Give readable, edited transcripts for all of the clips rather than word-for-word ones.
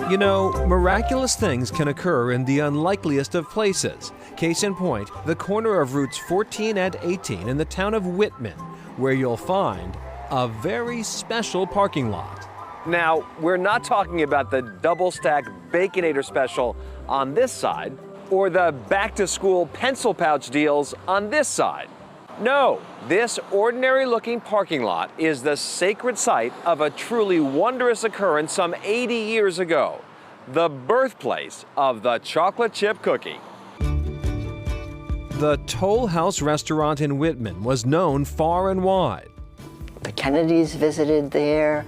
You know, miraculous things can occur in the unlikeliest of places. Case in point, the corner of routes 14 and 18 in the town of Whitman, where you'll find a very special parking lot. Now, we're not talking about the double-stack Baconator special on this side or the back-to-school pencil pouch deals on this side. No, this ordinary-looking parking lot is the sacred site of a truly wondrous occurrence some 80 years ago, the birthplace of the chocolate chip cookie. The Toll House restaurant in Whitman was known far and wide. The Kennedys visited there,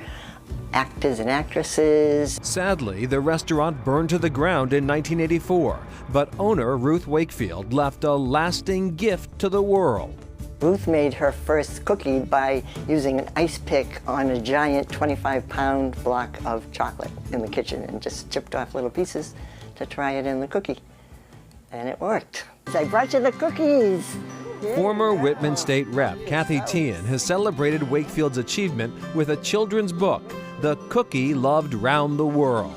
actors and actresses. Sadly, the restaurant burned to the ground in 1984, but owner Ruth Wakefield left a lasting gift to the world. Ruth made her first cookie by using an ice pick on a giant 25-pound block of chocolate in the kitchen and just chipped off little pieces to try it in the cookie. And it worked. I brought you the cookies. Former Whitman State Rep Kathy Teehan has celebrated Wakefield's achievement with a children's book, The Cookie Loved Round the World.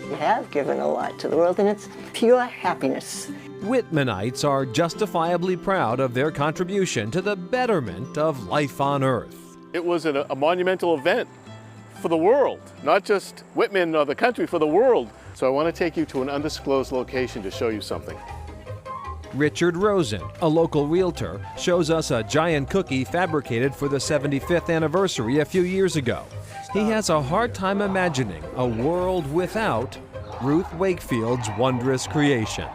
You have given a lot to the world, and it's pure happiness. Whitmanites are justifiably proud of their contribution to the betterment of life on Earth. It was a monumental event for the world, not just Whitman or the country, for the world. So I want to take you to an undisclosed location to show you something. Richard Rosen, a local realtor, shows us a giant cookie fabricated for the 75th anniversary a few years ago. He has a hard time imagining a world without Ruth Wakefield's wondrous creation.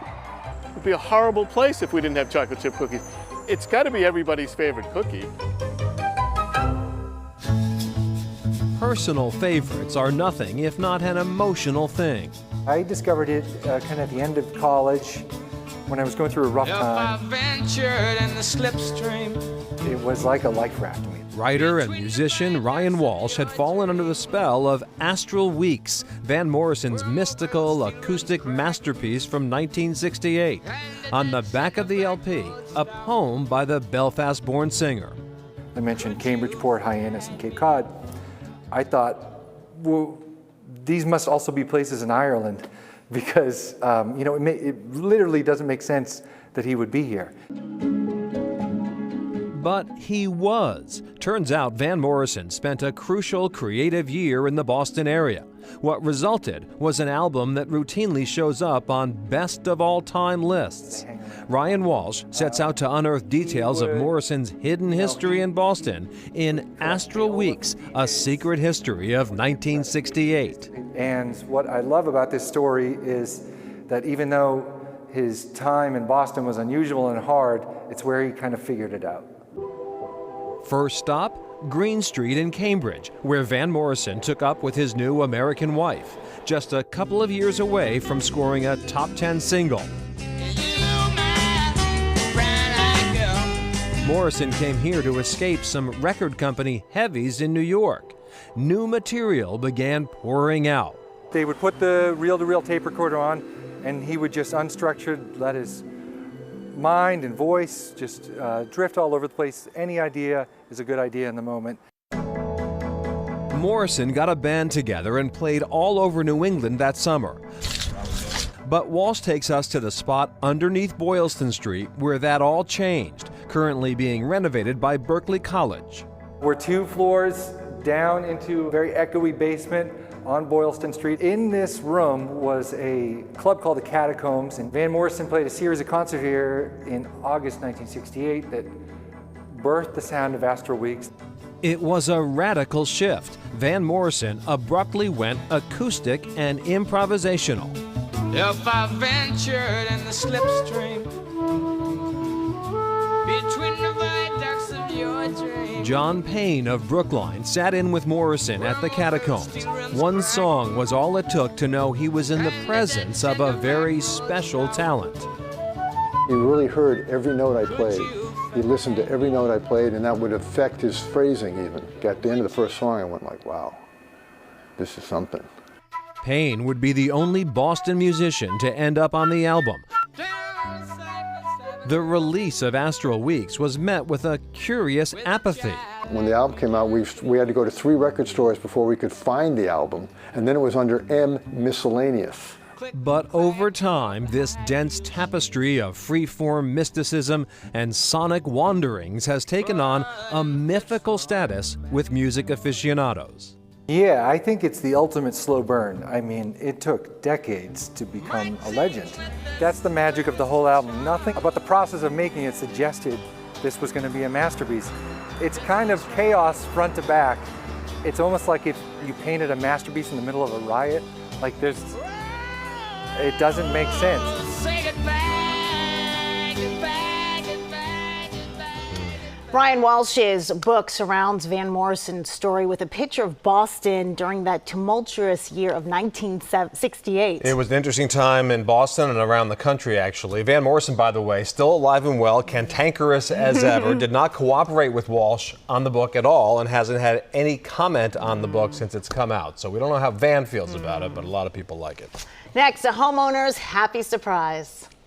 It would be a horrible place if we didn't have chocolate chip cookies. It's got to be everybody's favorite cookie. Personal favorites are nothing if not an emotional thing. I discovered it kind of at the end of college when I was going through a rough time. In the slipstream. It was like a life raft to me. Writer and musician Ryan Walsh had fallen under the spell of Astral Weeks, Van Morrison's mystical acoustic masterpiece from 1968. On the back of the LP, a poem by the Belfast-born singer. I mentioned Cambridge, Port Hyannis, and Cape Cod. I thought, well, these must also be places in Ireland because, you know, it literally doesn't make sense that he would be here. But he was. Turns out Van Morrison spent a crucial creative year in the Boston area. What resulted was an album that routinely shows up on best of all time lists. Ryan Walsh sets out to unearth details of Morrison's hidden history in Boston in Astral Weeks, A Secret History of 1968. And what I love about this story is that even though his time in Boston was unusual and hard, it's where he kind of figured it out. First stop, Green Street in Cambridge, where Van Morrison took up with his new American wife, just a couple of years away from scoring a top 10 single. Morrison came here to escape some record company heavies in New York. New material began pouring out. They would put the reel-to-reel tape recorder on, and he would just unstructured let his mind and voice just drift all over the place. Any idea is a good idea in the moment. Morrison got a band together and played all over New England that summer. But Walsh takes us to the spot underneath Boylston Street where that all changed, currently being renovated by Berkeley College. We're 2 floors down into a very echoey basement on Boylston Street. In this room was a club called the Catacombs, and Van Morrison played a series of concerts here in August 1968 that birthed the sound of Astral Weeks. It was a radical shift. Van Morrison abruptly went acoustic and improvisational. If I ventured in the slipstream between the viaducts of your dream. John Payne of Brookline sat in with Morrison at the Catacombs. One song was all it took to know he was in the presence of a very special talent. He really heard every note I played. He listened to every note I played, and that would affect his phrasing even. At the end of the first song, I went like, wow, this is something. Payne would be the only Boston musician to end up on the album. The release of Astral Weeks was met with a curious apathy. When the album came out, we had to go to 3 record stores before we could find the album, and then it was under M Miscellaneous. But over time, this dense tapestry of free-form mysticism and sonic wanderings has taken on a mythical status with music aficionados. Yeah, I think it's the ultimate slow burn. I mean, it took decades to become a legend. That's the magic of the whole album. Nothing about the process of making it suggested this was going to be a masterpiece. It's kind of chaos front to back. It's almost like if you painted a masterpiece in the middle of a riot. Like it doesn't make sense. Brian Walsh's book surrounds Van Morrison's story with a picture of Boston during that tumultuous year of 1968. It was an interesting time in Boston and around the country, actually. Van Morrison, by the way, still alive and well, cantankerous as ever, did not cooperate with Walsh on the book at all and hasn't had any comment on the book since it's come out. So we don't know how Van feels about it, but a lot of people like it. Next, a homeowner's happy surprise.